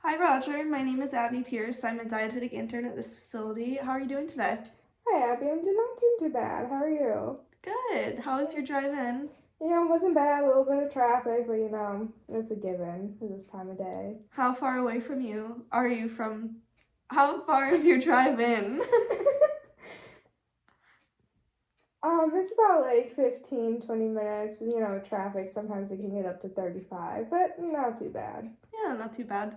Hi, Roger. My name is Abby Pierce. I'm a dietetic intern at this facility. How are you doing today? Hi, Abby. I'm not doing too bad. How are you? Good. How was your drive in? It wasn't bad. A little bit of traffic, but it's a given at this time of day. How far away from you are you from? How far is your drive in? It's about like 15, 20 minutes. But, traffic, sometimes it can get up to 35, but not too bad. Yeah, not too bad.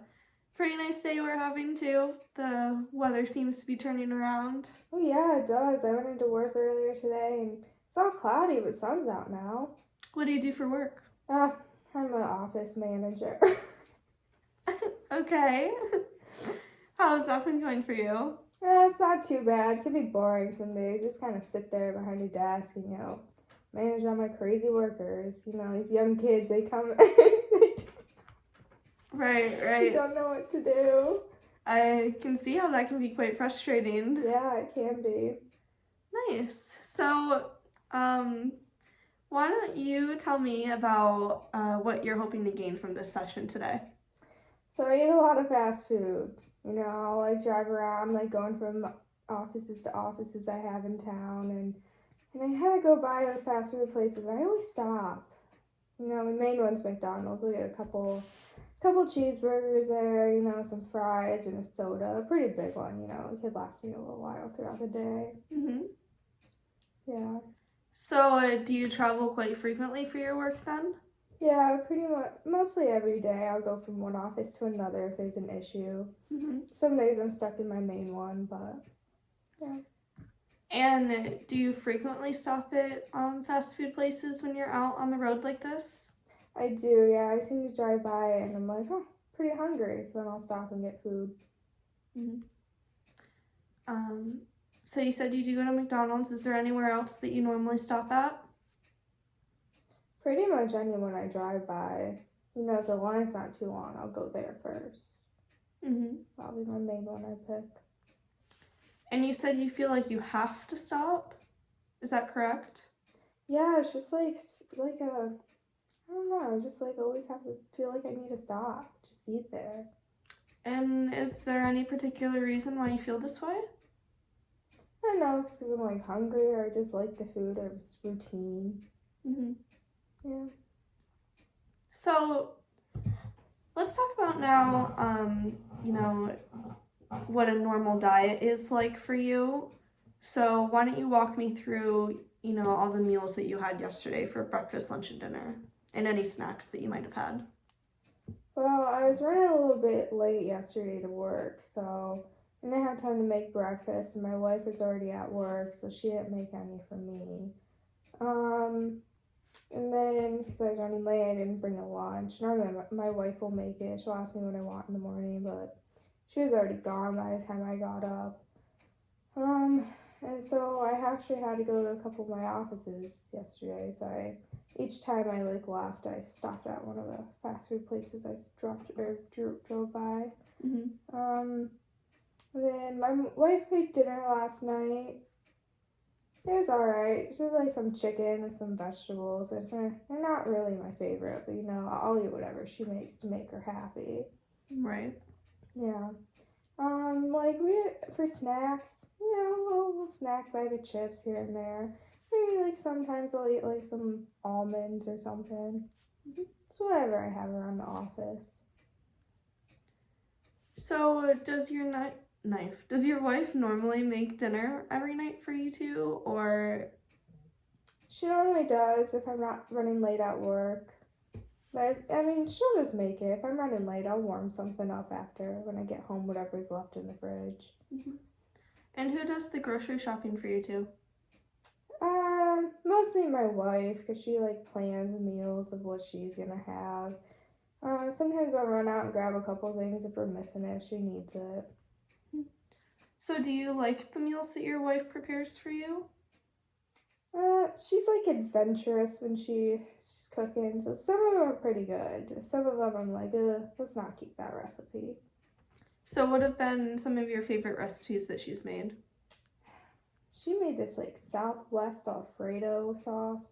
Pretty nice day we're having too. The weather seems to be turning around. Oh, yeah, it does. I went into work earlier today, and it's all cloudy, but sun's out now. What do you do for work? I'm an office manager. Okay. How's that been going for you? Yeah, it's not too bad. It can be boring some days. Just kind of sit there behind your desk and, manage all my crazy workers. These young kids, they come and they Right. don't know what to do. I can see how that can be quite frustrating. Yeah, it can be. Nice. So, why don't you tell me about what you're hoping to gain from this session today? So I eat a lot of fast food. I'll like drive around, like going from offices to offices I have in town, and I had to go by the fast food places. And I always stop. My main one's McDonald's. We'll get a couple cheeseburgers there, some fries and a soda. A pretty big one, it could last me a little while throughout the day. Mm-hmm. Yeah. So, do you travel quite frequently for your work then? Yeah, pretty much. Mostly every day I'll go from one office to another if there's an issue. Mm-hmm. Some days I'm stuck in my main one, but yeah. And do you frequently stop at fast food places when you're out on the road like this? I do, yeah. I seem to drive by and I'm like, oh, pretty hungry, so then I'll stop and get food. Mm-hmm. So you said you do go to McDonald's. Is there anywhere else that you normally stop at? Pretty much anyone I drive by. If the line's not too long, I'll go there first. Mm-hmm. That'll be my main one I pick. And you said you feel like you have to stop? Is that correct? Yeah, it's just like I don't know, I just like always have to feel like I need to stop. Just eat there. And is there any particular reason why you feel this way? I don't know if it's because I'm like hungry or I just like the food or it's routine. Mm-hmm. Yeah. So let's talk about now, what a normal diet is like for you. So why don't you walk me through, all the meals that you had yesterday for breakfast, lunch, and dinner, and any snacks that you might have had. Well, I was running a little bit late yesterday to work, so I didn't have time to make breakfast, and my wife was already at work, so she didn't make any for me. And then, because I was running late, I didn't bring a lunch. Normally, my wife will make it. She'll ask me what I want in the morning, but she was already gone by the time I got up. And so I actually had to go to a couple of my offices yesterday. So each time I left, I stopped at one of the fast food places I drove by. Mm-hmm. Then my wife made dinner last night. It was alright. She was like some chicken and some vegetables. And they're not really my favorite, but I'll eat whatever she makes to make her happy. Right. Yeah. Like for snacks, a little snack bag of chips here and there. Maybe like sometimes I'll eat like some almonds or something. It's whatever I have around the office. So does your wife normally make dinner every night for you two, or? She normally does if I'm not running late at work. But I mean, she'll just make it. If I'm running late, I'll warm something up after when I get home, whatever's left in the fridge. Mm-hmm. And who does the grocery shopping for you two? Mostly my wife, because she like plans meals of what she's gonna have. Sometimes I'll run out and grab a couple things if we're missing it, if she needs it. So do you like the meals that your wife prepares for you? She's like adventurous when she's cooking, so some of them are pretty good. Some of them I'm like, let's not keep that recipe. So what have been some of your favorite recipes that she's made? She made this like Southwest Alfredo sauce,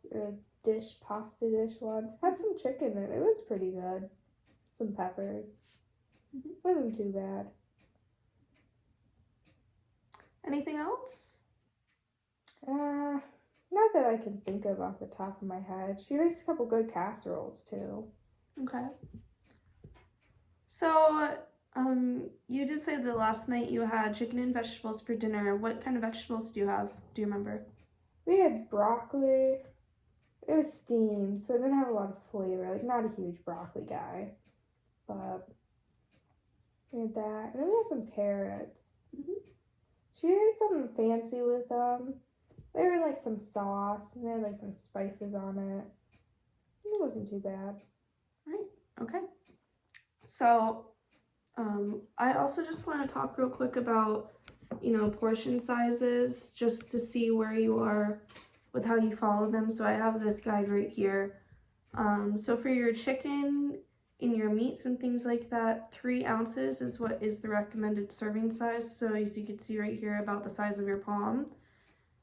pasta dish once. Had some chicken in it. It was pretty good. Some peppers. Wasn't too bad. Anything else? Not that I can think of off the top of my head. She makes a couple good casseroles too. Okay. So, you did say that last night you had chicken and vegetables for dinner. What kind of vegetables do you have? Do you remember? We had broccoli. It was steamed, so it didn't have a lot of flavor. Like, not a huge broccoli guy. But we had that. And then we had some carrots. She made something fancy with them. They were in like some sauce, and they had like some spices on it. It wasn't too bad. Right. Okay. So, I also just want to talk real quick about, portion sizes, just to see where you are with how you follow them. So I have this guide right here. So for your chicken and your meats and things like that, 3 ounces is what is the recommended serving size. So as you can see right here, about the size of your palm.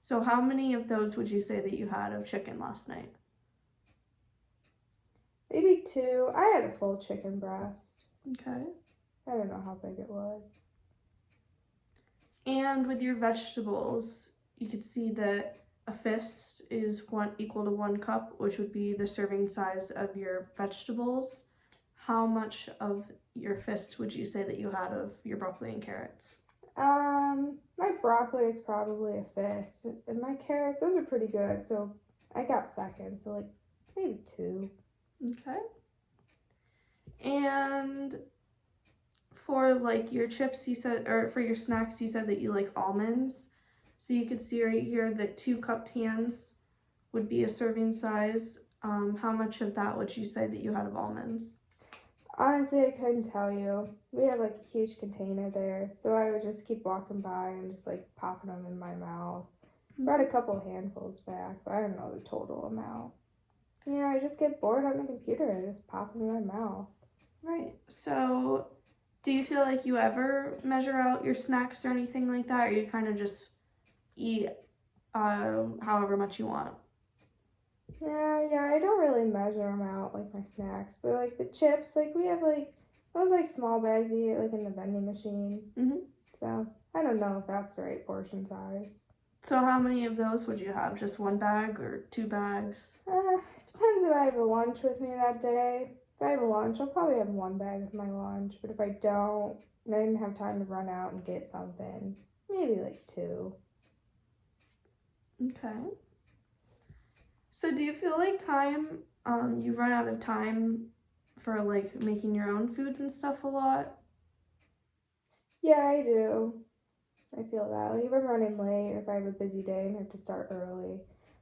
So how many of those would you say that you had of chicken last night? Maybe 2. I had a full chicken breast. Okay. I don't know how big it was. And with your vegetables, you could see that a fist is equal to 1 cup, which would be the serving size of your vegetables. How much of your fist would you say that you had of your broccoli and carrots? My broccoli is probably a fist, and my carrots, those are pretty good. So I got second, so like maybe 2. Okay. And for like your chips, you said, or for your snacks, you said that you like almonds. So you could see right here that 2 cupped hands would be a serving size. How much of that would you say that you had of almonds? Honestly, I couldn't tell you. We have like a huge container there, so I would just keep walking by and just like popping them in my mouth. Brought a couple handfuls back, but I don't know the total amount. I just get bored on the computer and just pop them in my mouth. Right. So, do you feel like you ever measure out your snacks or anything like that, or you kind of just eat however much you want? Yeah, I don't really measure them out like my snacks, but like the chips, like we have like those like small bags you get like in the vending machine. So I don't know if that's the right portion size. So, how many of those would you have? Just 1 bag or 2 bags? Depends if I have a lunch with me that day. If I have a lunch, I'll probably have 1 bag with my lunch. But if I don't, and I didn't have time to run out and get something, maybe like 2. Okay. So, do you feel like you run out of time for like making your own foods and stuff a lot? Yeah, I do. I feel that. Like if I'm running late or if I have a busy day and have to start early.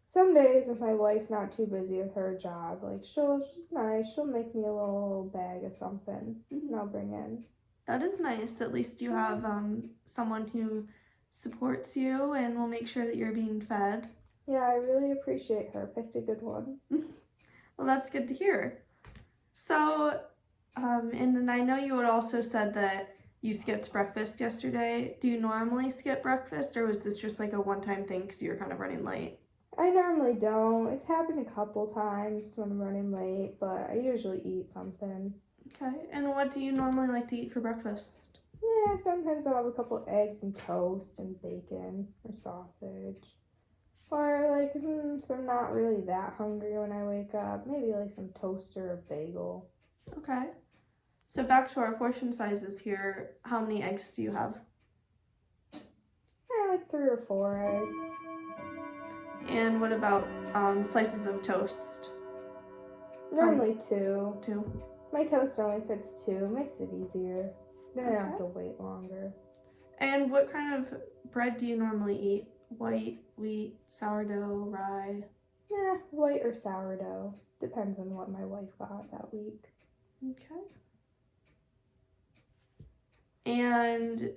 Some days if my wife's not too busy with her job, like she's nice. She'll make me a little bag of something and I'll bring in. That is nice. At least you have someone who supports you and will make sure that you're being fed. Yeah, I really appreciate her. Picked a good one. Well, that's good to hear. So, and then I know you had also said that you skipped breakfast yesterday. Do you normally skip breakfast, or was this just like a one-time thing because you were kind of running late? I normally don't. It's happened a couple times when I'm running late, but I usually eat something. Okay, and what do you normally like to eat for breakfast? Yeah, sometimes I'll have a couple eggs and toast and bacon or sausage. Or like if I'm not really that hungry when I wake up, maybe like some toast or a bagel. Okay. So back to our portion sizes here. How many eggs do you have? Yeah, like 3 or 4 eggs. And what about slices of toast? Normally 2. 2. My toast only fits 2. It makes it easier. Then I don't have to wait longer. And what kind of bread do you normally eat? White, wheat, sourdough, rye? Yeah, white or sourdough. Depends on what my wife got that week. Okay. And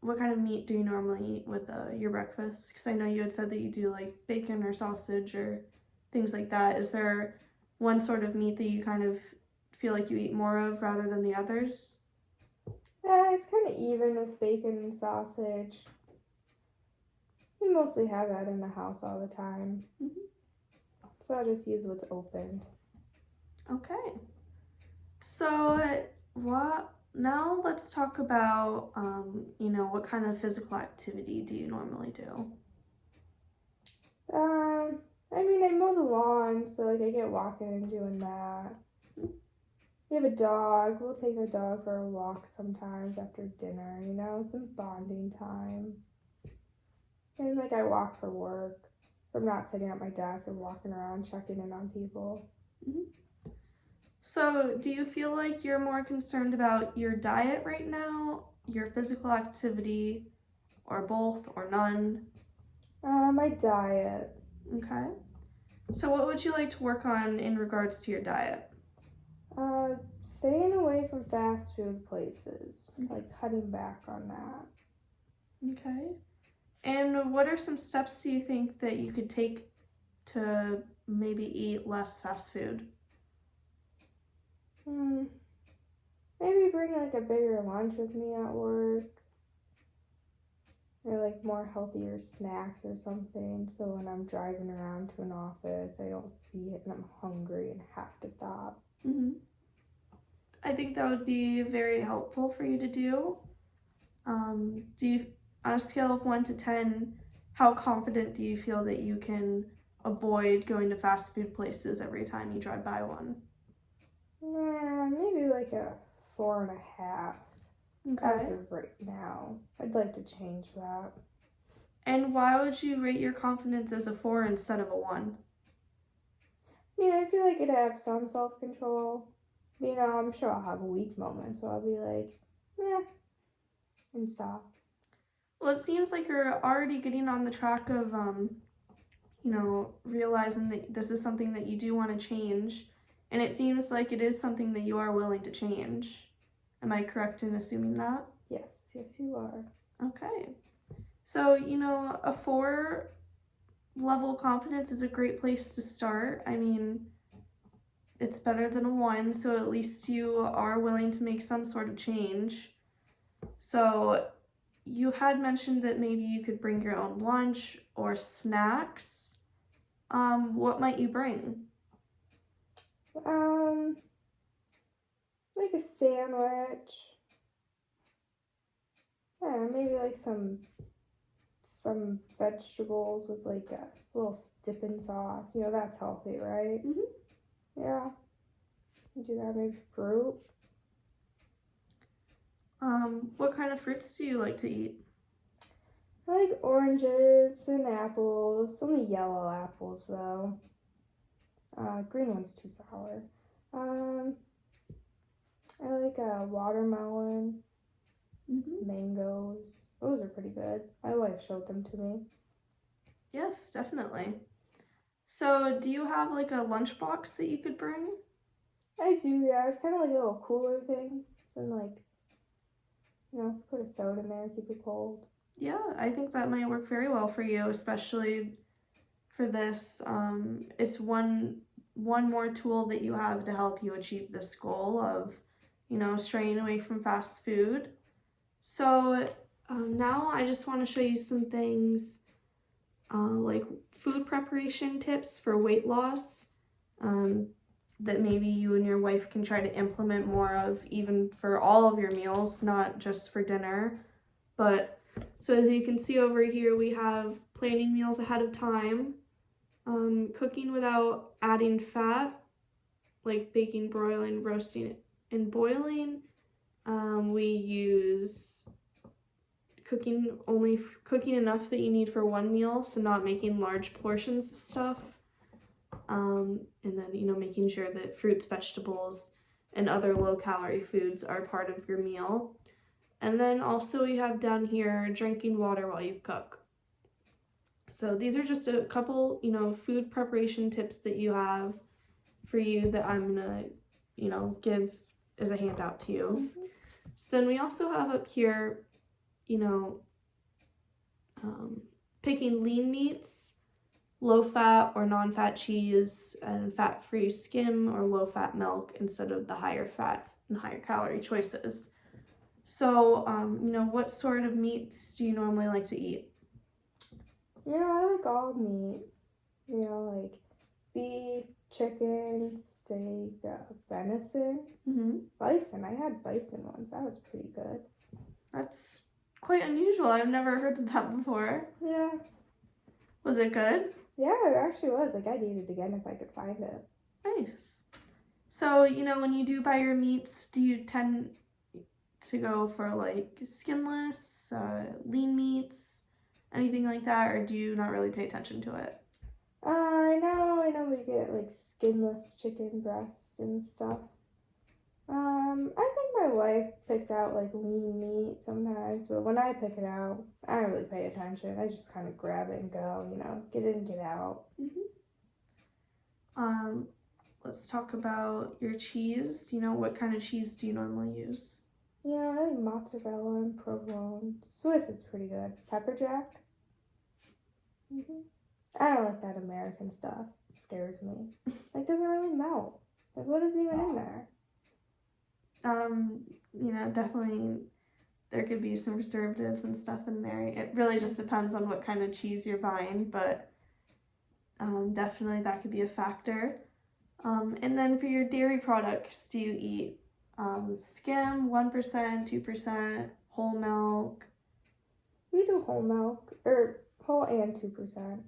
what kind of meat do you normally eat with your breakfast? Because I know you had said that you do like bacon or sausage or things like that. Is there one sort of meat that you kind of feel like you eat more of rather than the others? Yeah, it's kind of even with bacon and sausage. We mostly have that in the house all the time. So I'll just use what's opened. Okay. So, what now let's talk about what kind of physical activity do you normally do? I mean, I mow the lawn, so like I get walking and doing that. We have a dog. We'll take the dog for a walk sometimes after dinner, some bonding time. And like I walk for work. I'm not sitting at my desk and walking around checking in on people. Mhm. So, do you feel like you're more concerned about your diet right now, your physical activity, or both, or none? My diet. Okay. So, what would you like to work on in regards to your diet? Staying away from fast food places, like cutting back on that. Okay. And what are some steps do you think that you could take to maybe eat less fast food? Hmm. Maybe bring like a bigger lunch with me at work. Or like more healthier snacks or something. So when I'm driving around to an office, I don't see it and I'm hungry and have to stop. Mm-hmm. I think that would be very helpful for you to do. Do you, on a scale of 1 to 10, how confident do you feel that you can avoid going to fast food places every time you drive by one? Maybe like a 4.5 as Okay. of right now. I'd like to change that. And why would you rate your confidence as a 4 instead of a 1? I mean, I feel like I'd have some self control. I'm sure I'll have a weak moment, so I'll be like, and stop. Well, it seems like you're already getting on the track of, realizing that this is something that you do want to change. And it seems like it is something that you are willing to change. Am I correct in assuming that? Yes, you are. Okay. So, a 4 level confidence is a great place to start. I mean, it's better than a 1, so at least you are willing to make some sort of change. So, you had mentioned that maybe you could bring your own lunch or snacks. What might you bring? Um, like a sandwich. Yeah, maybe like some vegetables with like a little dipping sauce. That's healthy, right? Mhm. Yeah. Do that. Maybe fruit. What kind of fruits do you like to eat? I like oranges and apples. Only yellow apples though. Green one's too sour. Um, I like watermelon, Mm-hmm. mangoes. Those are pretty good. My wife showed them to me. Yes, definitely. So, do you have like a lunchbox that you could bring? I do, yeah. It's kind of like a little cooler thing. And like, put a soda in there, keep it cold. Yeah, I think that might work very well for you, especially for this. It's one more tool that you have to help you achieve this goal of, straying away from fast food. So now I just want to show you some things like food preparation tips for weight loss um, that maybe you and your wife can try to implement more of, even for all of your meals, not just for dinner. But so as you can see over here, we have planning meals ahead of time, cooking without adding fat, like baking, broiling, roasting, and boiling. We use cooking enough that you need for one meal, so not making large portions of stuff. And then making sure that fruits, vegetables, and other low-calorie foods are part of your meal. And then also we have down here drinking water while you cook. So these are just a couple, food preparation tips that you have for you that I'm gonna, give as a handout to you. Mm-hmm. So then we also have up here, picking lean meats, low fat or non fat cheese, and fat free skim or low fat milk instead of the higher fat and higher calorie choices. So, what sort of meats do you normally like to eat? I like all meat. Like beef, chicken, steak, venison, Mm-hmm. bison. I had bison once. That was pretty good. That's quite unusual. I've never heard of that before. Yeah. Was it good? Yeah, it actually was. Like, I'd eat it again if I could find it. Nice. So, when you do buy your meats, do you tend to go for like skinless, lean meats, anything like that, or do you not really pay attention to it? I know we get like skinless chicken breast and stuff. I think my wife picks out like lean meat sometimes, but when I pick it out, I don't really pay attention. I just kind of grab it and go, get in, get out. Let's talk about your cheese. What kind of cheese do you normally use? I like mozzarella and provolone. Swiss is pretty good. Pepper jack. I don't like that American stuff. It scares me. Like, doesn't really melt. Like, what is even in there? Definitely there could be some preservatives and stuff in there. It really just depends on what kind of cheese you're buying, but definitely that could be a factor. And then for your dairy products, do you eat skim, 1%, 2%, whole milk? We do whole milk, or whole and 2%.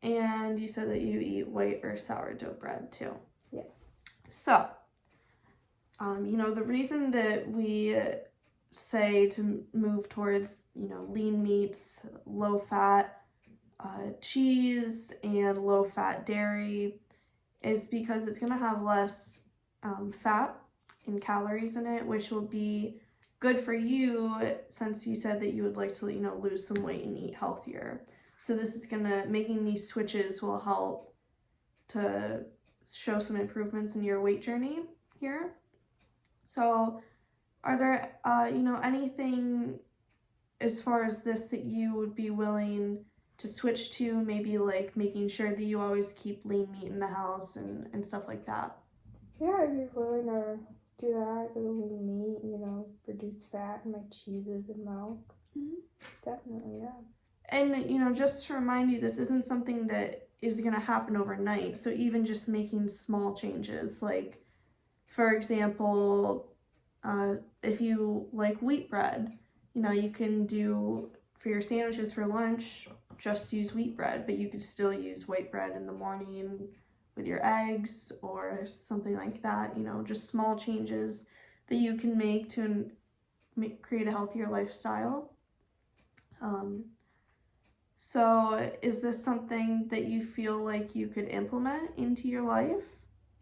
And you said that you eat white or sourdough bread too. Yes. So, the reason that we say to move towards, lean meats, low fat cheese, and low fat dairy is because it's going to have less fat and calories in it, which will be good for you since you said that you would like to, lose some weight and eat healthier. So this is making these switches will help to show some improvements in your weight journey here. So are there, anything as far as this that you would be willing to switch to, maybe like making sure that you always keep lean meat in the house and stuff like that? Yeah, I'd be willing to do that, go to lean meat, reduce fat in my cheeses and milk. Definitely, yeah. And, just to remind you, this isn't something that is going to happen overnight. So even just making small changes, like, for example, if you like wheat bread, you can do for your sandwiches for lunch, just use wheat bread, but you could still use white bread in the morning with your eggs or something like that. Just small changes that you can make to create a healthier lifestyle. So is this something that you feel like you could implement into your life?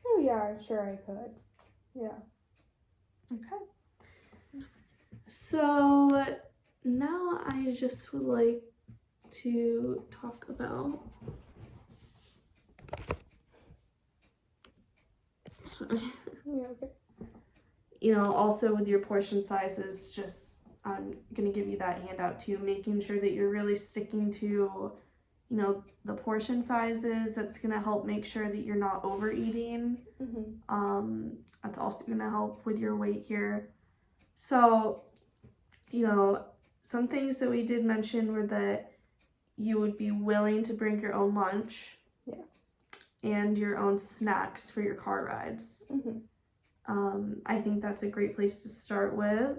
Oh yeah, I'm sure I could. Yeah. Okay. So now I just would like to talk about also with your portion sizes, just I'm gonna give you that handout too, making sure that you're really sticking to the portion sizes. That's gonna help make sure that you're not overeating. That's also gonna help with your weight here. So some things that we did mention were that you would be willing to bring your own lunch. Yes. And your own snacks for your car rides. I think that's a great place to start with.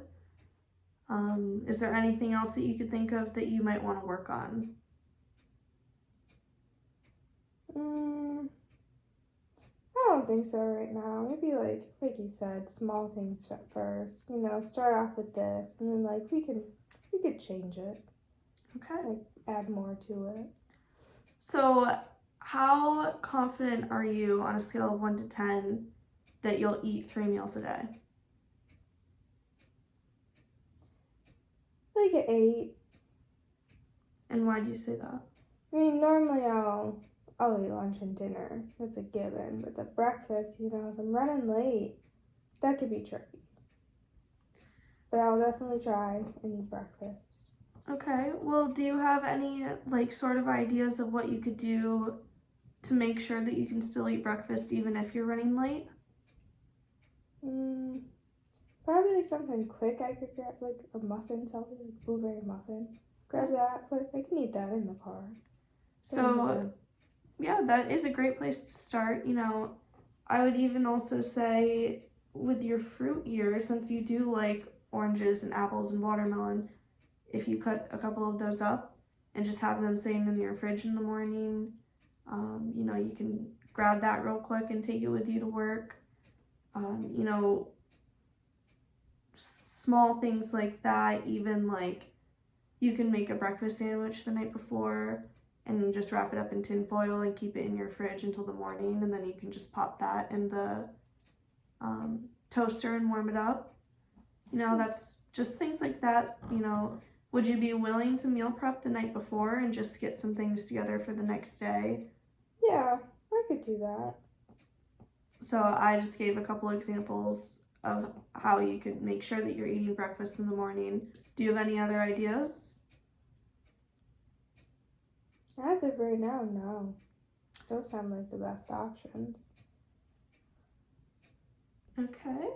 Is there anything else that you could think of that you might want to work on? I don't think so right now. Maybe like you said, small things at first. Start off with this, and then we could change it. Okay. Add more to it. So, how confident are you on a scale of 1 to 10 that you'll eat 3 meals a day? Like an 8. And why do you say that? I mean, normally I'll eat lunch and dinner. That's a given. But the breakfast, if I'm running late, that could be tricky. But I'll definitely try and eat breakfast. Okay. Well, do you have any sort of ideas of what you could do to make sure that you can still eat breakfast even if you're running late? Probably something quick. I could grab a muffin, something like blueberry muffin. Grab that, but I can eat that in the car. So, yeah, that is a great place to start. I would even also say with your fruit here, since you do like oranges and apples and watermelon, if you cut a couple of those up and just have them sitting in your fridge in the morning, you can grab that real quick and take it with you to work. Small things like that, even like you can make a breakfast sandwich the night before and just wrap it up in tin foil and keep it in your fridge until the morning, and then you can just pop that in the toaster and warm it up. That's just things like that. Would you be willing to meal prep the night before and just get some things together for the next day? Yeah, I could do that. So I just gave a couple examples of how you could make sure that you're eating breakfast in the morning. Do you have any other ideas? As of right now, no. Those sound like the best options. Okay.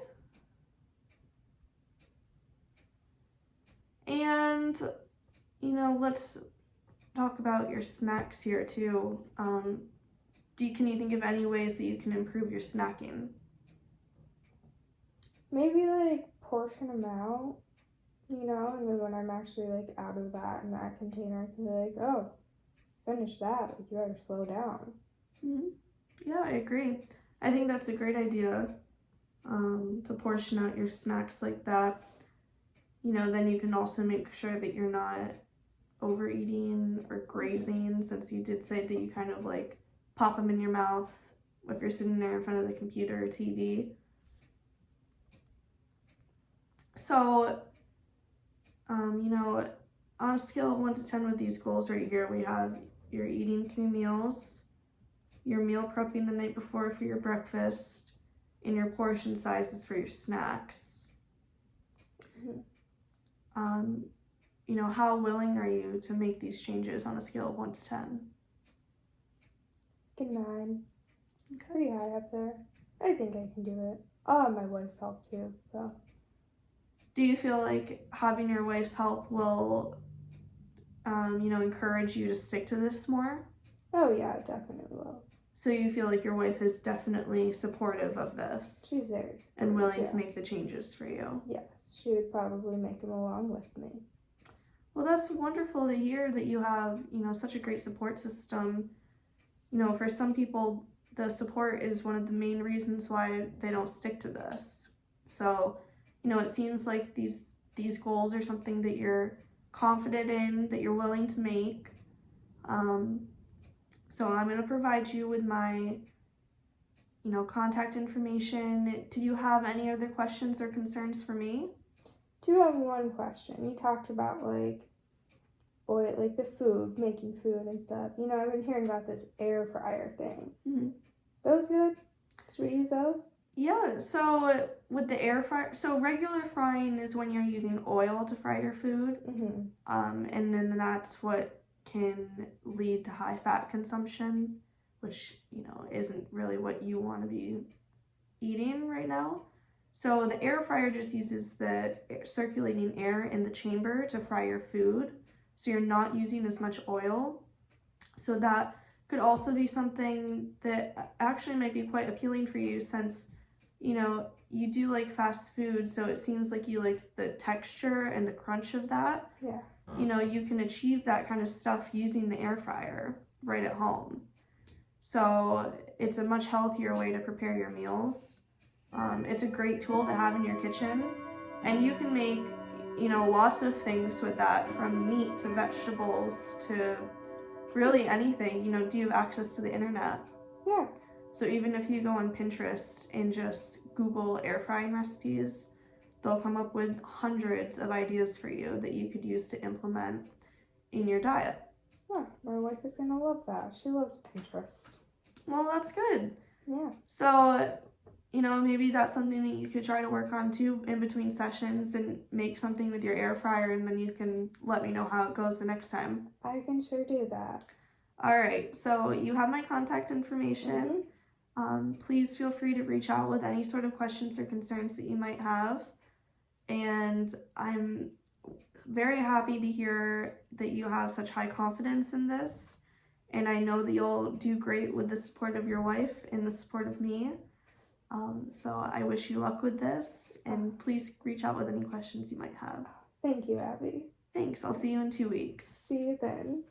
And, let's talk about your snacks here too. Can you think of any ways that you can improve your snacking? Maybe like portion them out, and then when I'm actually like out of that in that container, I can be like, oh, finish that. Like, you better slow down. Mm-hmm. Yeah, I agree. I think that's a great idea, to portion out your snacks like that. Then you can also make sure that you're not overeating or grazing, since you did say that you kind of like pop them in your mouth if you're sitting there in front of the computer or TV. So, on a scale of 1 to 10 with these goals right here, we have you're eating 3 meals, you're meal prepping the night before for your breakfast, and your portion sizes for your snacks. Mm-hmm. How willing are you to make these changes on a scale of 1 to 10? Good 9. Okay. Pretty high up there. I think I can do it. I'll have my wife's help too, so. Do you feel like having your wife's help will, encourage you to stick to this more? Oh yeah, it definitely will. So you feel like your wife is definitely supportive of this? She's very supportive, and willing yes. to make the changes for you? Yes, she would probably make them along with me. Well, that's wonderful to hear that you have, such a great support system. For some people, the support is one of the main reasons why they don't stick to this. So, it seems like these goals are something that you're confident in, that you're willing to make. So I'm going to provide you with my, contact information. Do you have any other questions or concerns for me? Do have one question. You talked about like the food, making food and stuff. I've been hearing about this air fryer thing. Mm-hmm. Those good? Should we use those? Yeah, so with the air fryer, so regular frying is when you're using oil to fry your food. Mm-hmm. And then that's what can lead to high fat consumption, which, isn't really what you want to be eating right now. So the air fryer just uses the circulating air in the chamber to fry your food, so you're not using as much oil. So that could also be something that actually might be quite appealing for you, since you do like fast food, so it seems like you like the texture and the crunch of that. Yeah. You can achieve that kind of stuff using the air fryer right at home. So it's a much healthier way to prepare your meals. It's a great tool to have in your kitchen, and you can make, lots of things with that, from meat to vegetables to really anything. Do you have access to the internet? Yeah. So even if you go on Pinterest and just Google air frying recipes, they'll come up with hundreds of ideas for you that you could use to implement in your diet. Yeah, my wife is gonna love that. She loves Pinterest. Well, that's good. Yeah. So, maybe that's something that you could try to work on too in between sessions, and make something with your air fryer, and then you can let me know how it goes the next time. I can sure do that. All right, so you have my contact information. Mm-hmm. Please feel free to reach out with any sort of questions or concerns that you might have. And I'm very happy to hear that you have such high confidence in this, and I know that you'll do great with the support of your wife and the support of me. So I wish you luck with this, and please reach out with any questions you might have. Thank you, Abby. Thanks. I'll see you in 2 weeks. See you then.